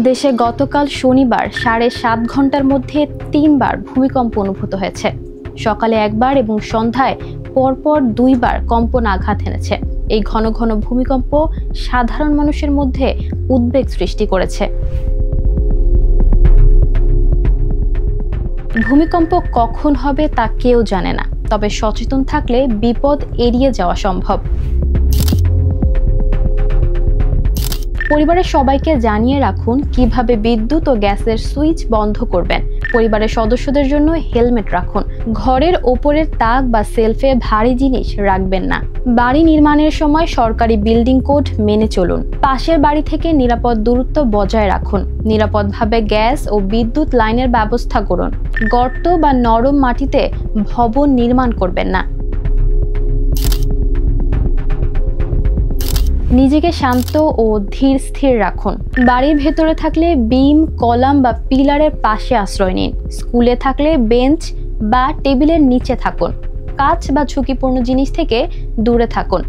দেশে গতকাল শনিবার 7.5 ঘন্টার মধ্যে 3 বার ভূমিকম্প অনুভূত হয়েছে। সকালে একবার এবং সন্ধ্যায় পরপর 2 বার কম্পন আঘাত এনেছে। এই ঘন ঘন ভূমিকম্প সাধারণ মানুষের মধ্যে উদ্বেগ সৃষ্টি করেছে। ভূমিকম্প কখন হবে তা কেউ জানে না, তবে সচেতন থাকলে বিপদ এড়িয়ে যাওয়া সম্ভব। পরিবারের সবাইকে জানিয়ে রাখুন কিভাবে বিদ্যুৎ ও গ্যাসের সুইচ বন্ধ করবেন। পরিবারের সদস্যদের জন্য হেলমেট রাখুন। ঘরের ওপরের তাক বা সেলফে ভারী জিনিস রাখবেন না। বাড়ি নির্মাণের সময় সরকারি বিল্ডিং কোড মেনে চলুন। পাশের বাড়ি থেকে নিরাপদ দূরত্ব বজায় রাখুন। নিরাপদভাবে গ্যাস ও বিদ্যুৎ লাইনের ব্যবস্থা করুন। গর্ত বা নরম মাটিতে ভবন নির্মাণ করবেন না। নিজেকে শান্ত ও ধীর স্থির রাখুন। বাড়ির ভেতরে থাকলে বিম, কলাম বা পিলারের পাশে আশ্রয় নিন। স্কুলে থাকলে বেঞ্চ বা টেবিলের নিচে থাকুন। কাঁচ বা ঝুঁকিপূর্ণ জিনিস থেকে দূরে থাকুন।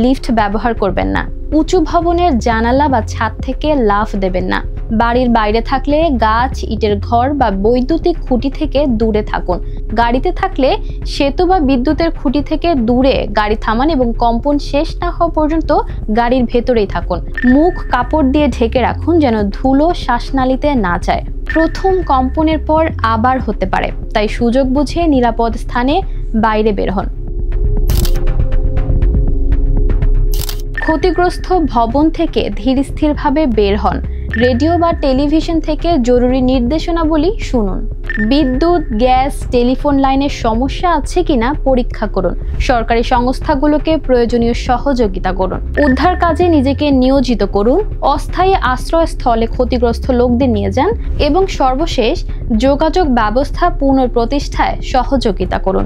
লিফট ব্যবহার করবেন না। উঁচু ভবনের জানালা বা ছাদ থেকে লাফ দেবেন না। বাড়ির বাইরে থাকলে গাছ, ইটের ঘর বা বৈদ্যুতিক খুঁটি থেকে দূরে থাকুন। গাড়িতে থাকলে সেতু বা বিদ্যুতের খুঁটি থেকে দূরে গাড়ি থামান এবং কম্পন শেষ না হওয়া পর্যন্ত গাড়ির ভেতরেই থাকুন। মুখ কাপড় দিয়ে ঢেকে রাখুন যেন ধুলো শ্বাসনালীতে না যায়। প্রথম কম্পনের পর আবার হতে পারে, তাই সুযোগ বুঝে নিরাপদ স্থানে বাইরে বের হন। ক্ষতিগ্রস্ত ভবন থেকে ধীরস্থিরভাবে বের হন। রেডিও বা টেলিভিশন থেকে জরুরি নির্দেশনাবলী শুনুন। বিদ্যুৎ, গ্যাস, টেলিফোন লাইনের সমস্যা আছে কিনা পরীক্ষা করুন। সরকারি সংস্থাগুলোকে প্রয়োজনীয় সহযোগিতা করুন। উদ্ধার কাজে নিজেকে নিয়োজিত করুন। অস্থায়ী আশ্রয়স্থলে ক্ষতিগ্রস্ত লোকদের নিয়ে যান এবং সর্বশেষ যোগাযোগ ব্যবস্থা পুনঃপ্রতিষ্ঠায় সহযোগিতা করুন।